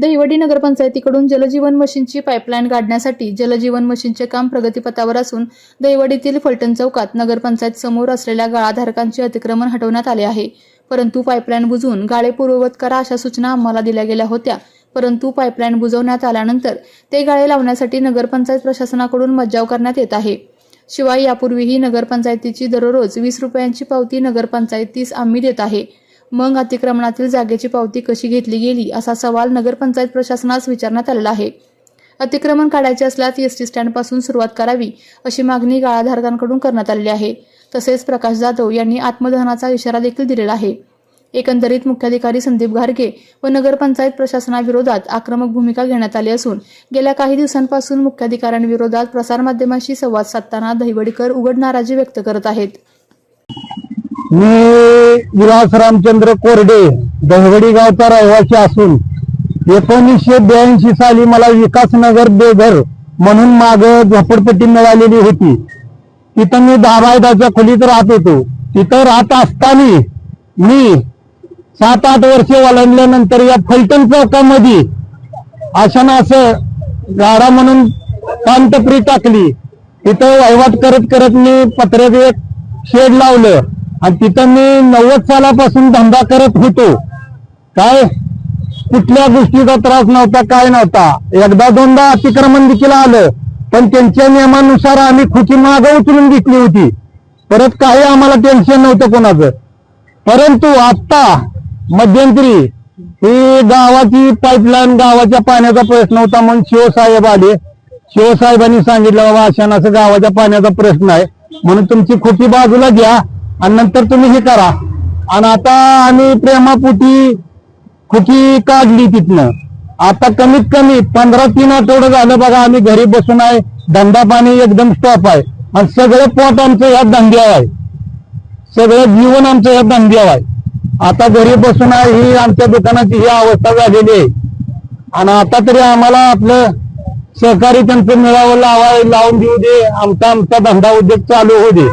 दहिवडी नगरपंचायतीकडून जलजीवन मशीनची पाईपलाईन काढण्यासाठी जलजीवन मशीनचे काम प्रगतीपथावर असून दहिवडीतील फलटण चौकात नगरपंचायत समोर असलेल्या गाळाधारकांचे अतिक्रमण हटवण्यात आले आहे। परंतु पाईपलाईन बुजवून गाळे पूर्ववत करा अशा सूचना आम्हाला दिल्या गेल्या होत्या, परंतु पाईपलाईन बुजवण्यात आल्यानंतर ते गाळे लावण्यासाठी नगरपंचायत प्रशासनाकडून मज्जाव करण्यात येत आहे। शिवाय यापूर्वीही नगरपंचायतीची दररोज 20 रुपयांची पावती नगरपंचायतीस आम्ही देत आहे। मग अतिक्रमणातील जागेची पावती कशी घेतली गेली असा सवाल नगरपंचायत प्रशासनास विचारण्यात आलेला आहे। अतिक्रमण काढायचे असल्यास एसटी स्टँड पासून सुरुवात करावी अशी मागणी गाळाधारकांकडून करण्यात आलेली आहे। तसेच प्रकाश जाधव यांनी आत्मदहनाचा इशारा देखील दिलेला आहे। एकंदरीत मुख्याधिकारी संदीप घारगे व नगरपंचायत प्रशासनाविरोधात आक्रमक भूमिका घेण्यात आली असून गेल्या काही दिवसांपासून मुख्याधिकाऱ्यांविरोधात प्रसारमाध्यमांशी संवाद साधताना दहिवडीकर उघड नाराजी व्यक्त करत आहेत। मी विलास रामचंद्र कोरडे दहिवडी गावचा रहिवासी असून 1982 साली मला विकासनगर बेघर म्हणून माग झोपडपट्टी मिळालेली होती। तिथं मी 10 बाय 10च्या खोलीत राहत होतो। तिथं राहत असताना मी 7-8 वर्षे ओलांडल्यानंतर या फलटण चौकामध्ये अशानं असं गाडा म्हणून पानटपरी टाकली। तिथं वहिवाट करत करत मी पत्र्याचं एक शेड लावलं आणि तिथं मी 90 सालापासून धंदा करत होतो। काय कुठल्या गोष्टीचा त्रास नव्हता, काय नव्हता। एकदा दोनदा अतिक्रमण देखील आलं, पण त्यांच्या नियमानुसार आम्ही खुची मागं उचलून घेतली होती। परत काही आम्हाला टेन्शन नव्हतं कोणाचं। परंतु आता मध्यंतरी ही गावाची पाईपलाईन, गावाच्या पाण्याचा प्रश्न होता म्हणून शिवसाहेब आले। शिवसाहेबांनी सांगितलं बाबा अशानं असं गावाच्या पाण्याचा प्रश्न आहे म्हणून तुमची खुटी बाजूला घ्या आणि नंतर तुम्ही हे करा। आणि आता आम्ही प्रेमापोटी खुटी काढली तिथनं। आता कमीत कमी 15-3 आठवडे झालं बघा आम्ही घरी बसून आहे। धंदा पाणी एकदम स्टॉप आहे आणि सगळं पोट आमचं ह्या धंद्यावर आहे, सगळं जीवन आमचं ह्या धंद्यावर आहे। आता घरी बसून आहे, ही आमच्या दुकानाची ही अवस्था झालेली आहे। आणि आता तरी आम्हाला आपलं सहकारी त्यांचं मिळावं लावून देऊ दे, आमचा धंदा उद्योग चालू होऊ दे।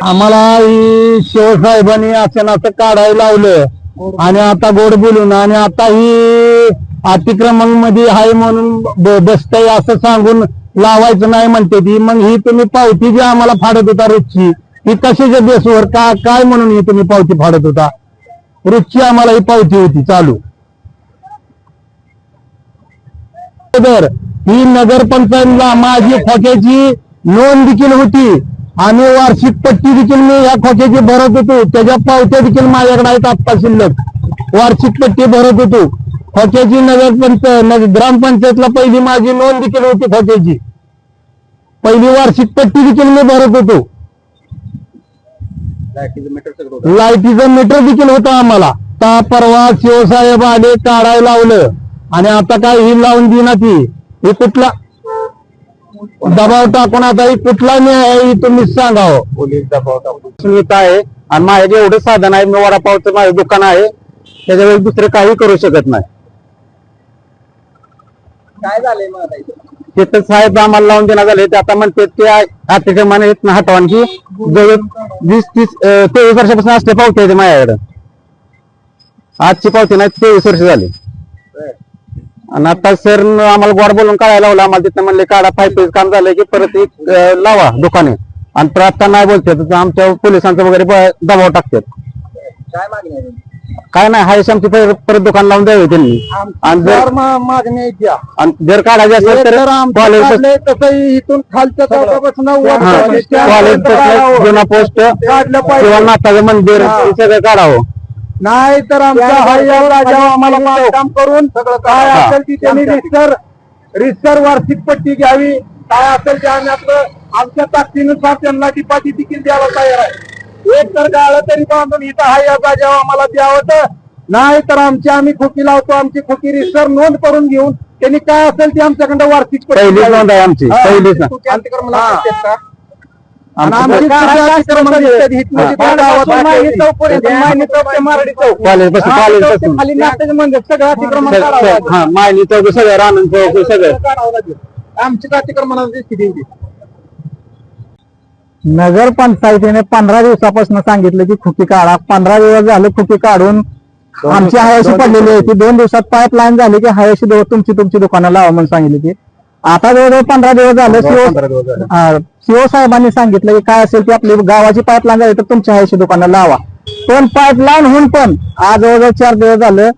आम्हाला ही शिवसाहेबांनी असं काढायला लावलं आणि आता गोड बोलून आणि आता ही अतिक्रमण मध्ये आहे म्हणून बसतंय असं सांगून लावायचं नाही म्हणते ती। मग ही तुम्ही पावती जी आम्हाला फाडत होता रोजची, ही कशाच्या बेसवर काय म्हणून ही तुम्ही पावती फाडत होता? रोजची आम्हाला ही पावती होती चालू। ही नगरपंचायतला माझी खोक्याची नोंद देखील होती आणि वार्षिक पट्टी देखील मी या खोक्याची भरत होतो। त्याच्या पावत्या देखील माझ्याकडे आहेत आत्ता शिल्लक। वार्षिक पट्टी भरत होतो खोक्याची। ग्रामपंचायतला पहिली माझी नोंद देखील होती खोक्याची, पहिली वार्षिक पट्टी देखील मी भरत होतो। लाईटीचं मीटर देखील होतं आम्हाला। आता परवा शिवसाहेब आले, काढायला लावलं आणि आता काय ही लावून देईना ती। हे कुठला दबाव टाकून आता ही कुठला न्याय तुम्हीच सांगावं। पोलीस दबाव टाकून आहे आणि माझे एवढं साधन आहे, मी वडापावचं माझं दुकान आहे, त्याच्यावेळी दुसरे काही करू शकत नाही। काय झालंय मग तिथं साहेब आम्हाला लावून देण्यात झाले, ते आता म्हणते ते अतिक्रमण हटवान की जवळ 20-23 वर्षापासून असले पावते येते माझ्याकडे। आजची पावती नाही, 23 वर्ष झाली। आणि आता सर आम्हाला गोड बोलून काढायला लावलं आम्हाला। तिथं म्हणले काढा, पाईपचं काम झालंय की परत लावा दुकाने। आणि तर आता नाही बोलतात, आमच्या पोलिसांचं वगैरे दबाव टाकतात। काय मागणी आहे? काय नाही, हायशी आमची परत दुकान लावून द्यावे त्यांनी। आणि जर काढायचे असेल तर इथून खालच्या चौकापासून जुना पोस्ट किंवा नाथाचं मंदिर हे सगळं काढावं, नाही तर आम्हाला काम करून सगळं काय असेल ती त्यांनी रिसर वार्षिक पट्टी घ्यावी। काय असेल ते आम्ही आपलं आमच्या ताकदीनुसार त्यांना ती पाटी देखील द्यायला तयार आहे। एक तर गाळं तरी बांधून इथं हाय या जागेवर आम्हाला द्यावं, तर नाही तर आम्ही खोकी लावतो। आमची खोकी रिसर नोंद करून घेऊन त्यांनी काय असेल ती आमच्याकडे वार्षिक पहिली नोंद आहे आमची, पहिलीच मायनी चौक सगळं, रानंद चौक सगळं आमची अतिक्रमणाची स्थिती होती। नगरपंचायतीने 15 दिवसापासून सांगितलं की खुकी काढा। 15 दिवस झालं खुकी काढून आमची हायाशी पडलेली आहे ती 2 दिवसात पाईपलाईन झाली की हायाशी तुमची दुकानं लावा म्हणून सांगितली ती. आता जवळजवळ 15 दिवस झाले. सीओ साहेबांनी सांगितलं की काय असेल ती आपली गावाची पाईपलाईन झाली तर तुमच्या हायाशी दुकानं लावा. पण पाईपलाईन होऊन पण आज जवळजवळ 4 दिवस झालं,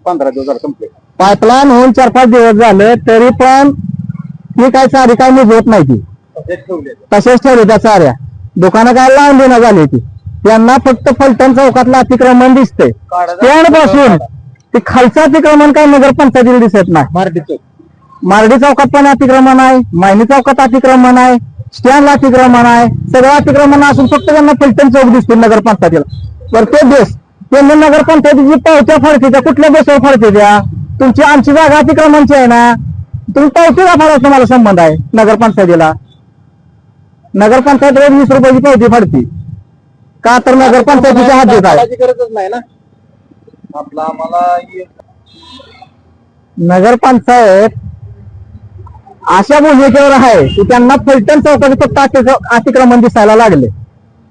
15 दिवस झाले संपले. पाईपलाईन होऊन 4-5 दिवस झाले तरी पण ती काय चारी काय निघत नाही ती तसेच ठेवले त्या चाऱ्या. दुकानं काय लावून देणं झाली ती. त्यांना फक्त फलटण चौकातलं अतिक्रमण दिसतंय स्टँड पासून ते खालचं अतिक्रमण काय नगरपंचायतीला दिसत नाही. मार्डी चौकात पण अतिक्रमण आहे, मायनी चौकात अतिक्रमण आहे, स्टँडला अतिक्रमण आहे, सगळं अतिक्रमण असून फक्त त्यांना फलटण चौक दिसते नगरपंचायतीला. प्रत्येक बेस त्यांनी नगरपंचायतीची पावत्या फाडते त्या कुठल्या बेसवर फाडते त्या? तुमची आमची जागा अतिक्रमणची आहे ना, तुम्ही पावतीला फाडायचा तुम्हाला संबंध आहे नगरपंचायतीला? नगरपंचायत 20 रुपयाची पावती फाडते का तर नगरपंचायतीच्या हद्दीत आहे. गरजच नाही ना आपला आम्हाला. नगरपंचायत अशा भूमिकेवर आहे की त्यांना फलटण चौकात फक्त अतिक्रमण दिसायला लागले.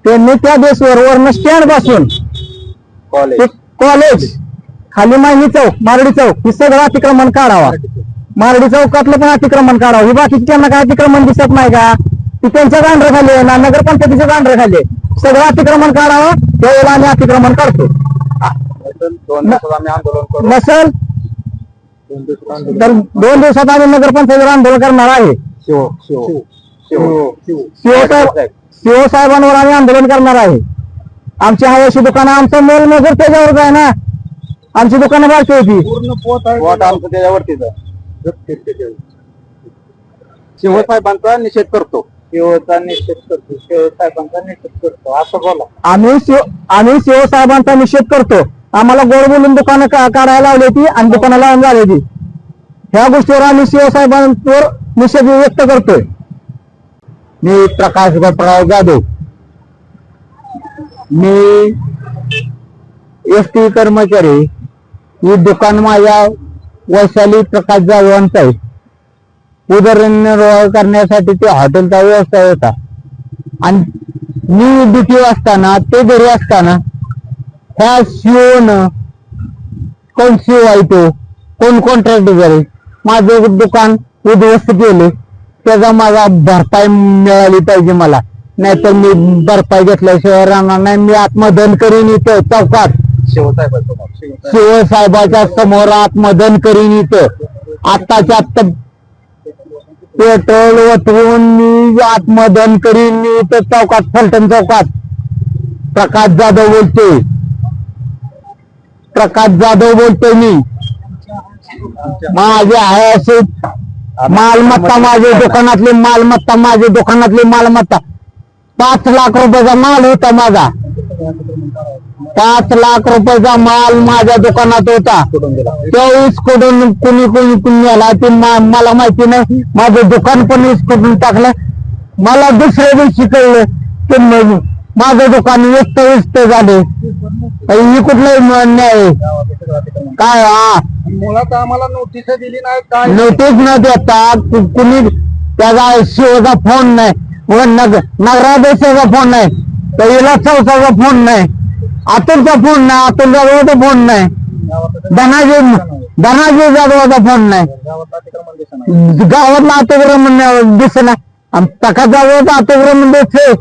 त्यांनी त्या बेसवर वरनं स्टँड पासून कॉलेज खाली माहिनी चौक, मारडी चौक हे सगळं अतिक्रमण काढावा. मारडी चौकातलं पण अतिक्रमण काढावं. ही बाकीची त्यांना काय अतिक्रमण दिसत नाही का? ती त्यांच्या गांढर खाली आहे ना, नगरपंचायतीच्या गांढर खाली आहे. सगळं अतिक्रमण काढावं त्यावेळेला आम्ही अतिक्रमण काढतो. आम्ही आंदोलन करू. नसेल तर 2 दिवसात आम्ही नगरपंचायतीवर आंदोलन करणार आहे. सीओ साहेबांवर आम्ही आंदोलन करणार आहे. आमची हायाशी दुकानं आमचा मेल मजूर त्याच्यावरच आहे ना. आमची दुकानं बारकी होती. पूर्ण पोट आमचं त्याच्यावरतीच. शिवसाहेबांचा निषेध करतो. शिवचा निषेध करतो. शिवसाहेबांचा निषेध करतो असं बोला. आम्ही सीओ साहेबांचा निषेध करतो. आम्हाला गोड बोलून दुकानं काढायला लावली ती आणि दुकानं लावून झाली ती. ह्या गोष्टीवर आम्ही सीओ साहेबांवर निषेध व्यक्त करतोय. मी प्रकाश गटराव जाधव, मी एसटी कर्मचारी. ही दुकान माझ्या वैशाली प्रकाश जाधवांच आहे. उदरनिर्वाह करण्यासाठी ते हॉटेलचा व्यवसाय होता आणि मी ड्युटी असताना ते घरी असताना ह्या शिवण कोण शिव आहे तो कोण कॉन्ट्रॅक्टर माझं दुकान उद्ध्वस्त केले. त्याचा माझा भरपाई मिळाली पाहिजे मला, नाहीतर मी भरपाई घेतल्याशिवाय राहणार नाही. मी आत्मदहन करीन इथं चौकात, शिवसाहेबाच्या समोर आत्मदहन करीन इथं. आत्ताच्या आत्ता पेट्रोल ओतवून मी आत्मदहन करीन इथं चौकात, फलटण चौकात. प्रकाश जाधव बोलतोय, प्रकाश जाधव बोलतोय मी. माझे आहे असे मालमत्ता, माझ्या दुकानातली मालमत्ता, माझ्या दुकानातली मालमत्ता 5 लाख रुपयाचा माल होता माझा. 5 लाख रुपयाचा माल माझ्या दुकानात होता. 24 कुठून कुणी आला ते मला माहिती नाही. माझं दुकान पण कुठून टाकलं. मला दुसऱ्या दिवशी कळलं की माझं दुकान व्यस्त झाले. ही कुठलं न्याय काय? मुळात आम्हाला नोटीस दिली नाही काय? नोटीस न देता कुणी त्याचा शिवचा फोन नाही, नगराध्यक्षाचा फोन नाही, पहिला चौथाचा फोन नाही, अतुलचा फोन नाही, अतुल जाधवाचा फोन नाही, धनाजी जाधवाचा फोन नाही, गावातला अतिक्रमण दिसना. प्रकाश जाधवाचा अतिक्रमण दिसते.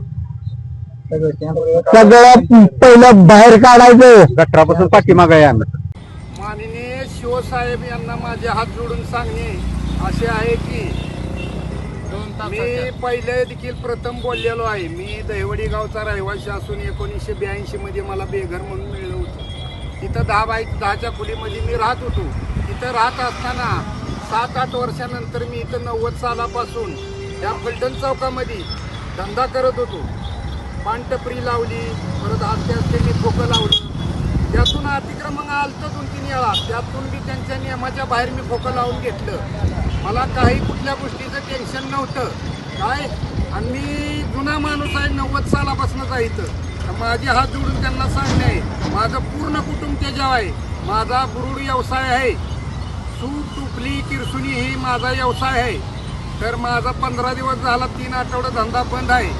सगळं पहिलं बाहेर काढायचं. गटरापासून पाठीमाग आहे आम्ही. माननीय शिवसाहेब यांना माझे हात जोडून सांगणे असे आहे की मी पहिले देखील प्रथम बोललेलो आहे. मी दहिवडी गावचा रहिवासी असून 1982 मध्ये मला बेघर म्हणून मिळलं होतं. तिथं 10 बाय 10च्या खोलीमध्ये मी राहत होतो. तिथं राहत असताना 7-8 वर्षानंतर मी इथं 90 सालापासून या फलटण चौकामध्ये धंदा करत होतो. पानटपरी लावली, परत आस्ते मी खोकं लावलं. त्यातून अतिक्रमण आलं 2-3 वेळा. त्यातून मी त्यांच्या नियमाच्या बाहेर मी खोकं लावून घेतलं. मला काही कुठल्या गोष्टीचं टेन्शन नव्हतं काय. आणि मी जुना माणूस आहे, 90 सालापासूनच आहे इथं. तर माझे हात जोडून त्यांना सांगणे आहे, माझं पूर्ण कुटुंब त्याच्यावर आहे. माझा बुरुड व्यवसाय आहे. सूप, टुपली, किरसुनी ही माझा व्यवसाय आहे. तर माझा 15 दिवस झाला, 3 आठवडे धंदा बंद आहे.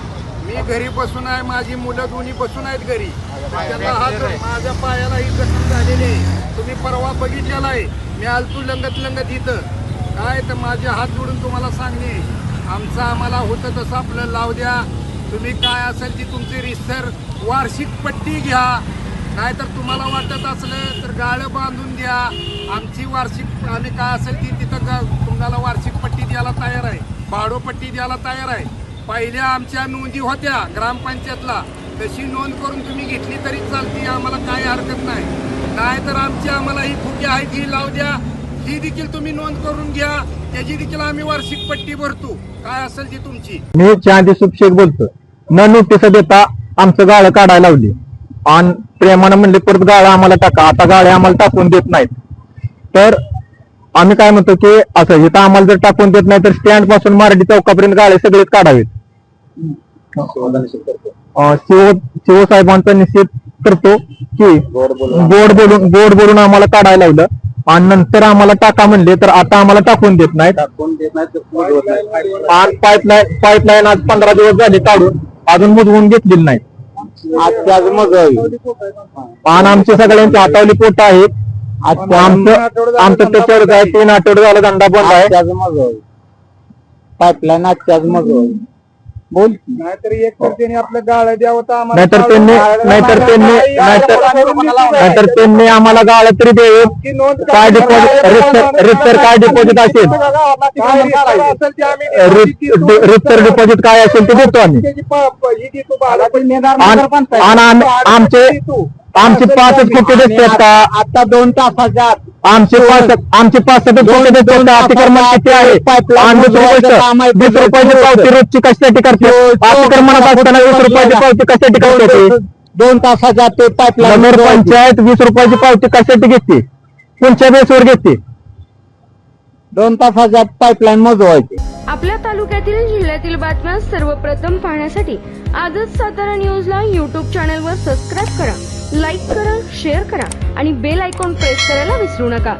मी घरी बसून आहे, माझी मुलं दोन्ही बसून आहेत घरी. त्यांना हात माझ्या पायाला ही जखम झालेली आहे. परवा बघितलेला आहे. मी आलतू लंगत इथं काय तर माझे हात जोडून तुम्हाला सांगणे, आमचं आम्हाला होतं तसं आपलं लाव द्या. तुम्ही काय असेल ती तुमची रिसर वार्षिक पट्टी घ्या, नाहीतर तुम्हाला वाटत असलं तर गाळं बांधून द्या. आमची वार्षिक आम्ही काय असेल ती तिथं तुम्हाला वार्षिक पट्टी द्यायला तयार आहे, भाडोपट्टी द्यायला तयार आहे. पहिल्या आमच्या नोंदी होत्या ग्रामपंचायतला, तशी नोंद करून तुम्ही घेतली तरी चालती, आम्हाला काही हरकत नाही. नाहीतर आमची आम्हाला ही फुगे आहे ती लाव द्या, ही देखील तुम्ही नोंद करून घ्या, त्याची देखील आम्ही वार्षिक पट्टी भरतो, काय असेल ती तुमची. मी चांदी सुपशेख बोलतो. न नोटीस देता आमचं गाळं काढायला लावली आणि प्रेमानं म्हणले परत गाळं आम्हाला टाका. आता गाळे आम्हाला टाकून देत नाहीत. तर आम्ही काय म्हणतो की असं इथं आम्हाला जर टाकून देत नाही तर स्टँड पासून मारडी चौकापर्यंत गाळे सगळेच काढावेत. शिवसाहेबांचा निश्चित करतो की गोड बोलून आम्हाला काढायला लावलं आणि नंतर आम्हाला टाका म्हणले तर आता आम्हाला टाकून देत नाहीत. आणि पाईपलाईन आज 15 दिवस झाले काढून अजून मुजवून घेतलेली नाही. आणि आमचे सगळ्यांचे हातावली पोट आहेत. आमचं त्याच्यावर काय 3 आठवडे झाला धंदा बंद आहे. पाईपलाईन आजच्याच मग बोल नाहीतर एक तर त्यांनी आपलं गाळं द्यावं तर आम्हाला, नाहीतर त्यांनी आम्हाला गाळं तरी द्यावे. काय डिपॉझिट रिस्टर काय डिपॉझिट असेल, रिस्टर डिपॉझिट काय असेल ते देतो आम्ही. आणि आमचे 5 फुटे देतात का आता 2 तासाच्या आत आमचे 5 फुटे देतात. अतिक्रमण किती आहे? 20 रुपयाची पावती रोजची कशासाठी करते? अतिक्रमणात असताना 20 रुपयाची पावती कशासाठी करते? 2 तासाच्या आत ते पाईपलाईन नगरपंचायत 20 रुपयाची पावती कशासाठी घेते? कोणत्या बेसवर घेते? 2 तासाच्या आत पाईपलाईन मोजवायची. आपल्या तालुक्यातील जिल्ह्यातील बातम्या सर्वप्रथम पाहण्यासाठी आजच सातारा न्यूजला YouTube चॅनलवर सबस्क्राईब करा, लाईक करा, शेअर करा आणि बेल आयकॉन प्रेस करायला विसरू नका.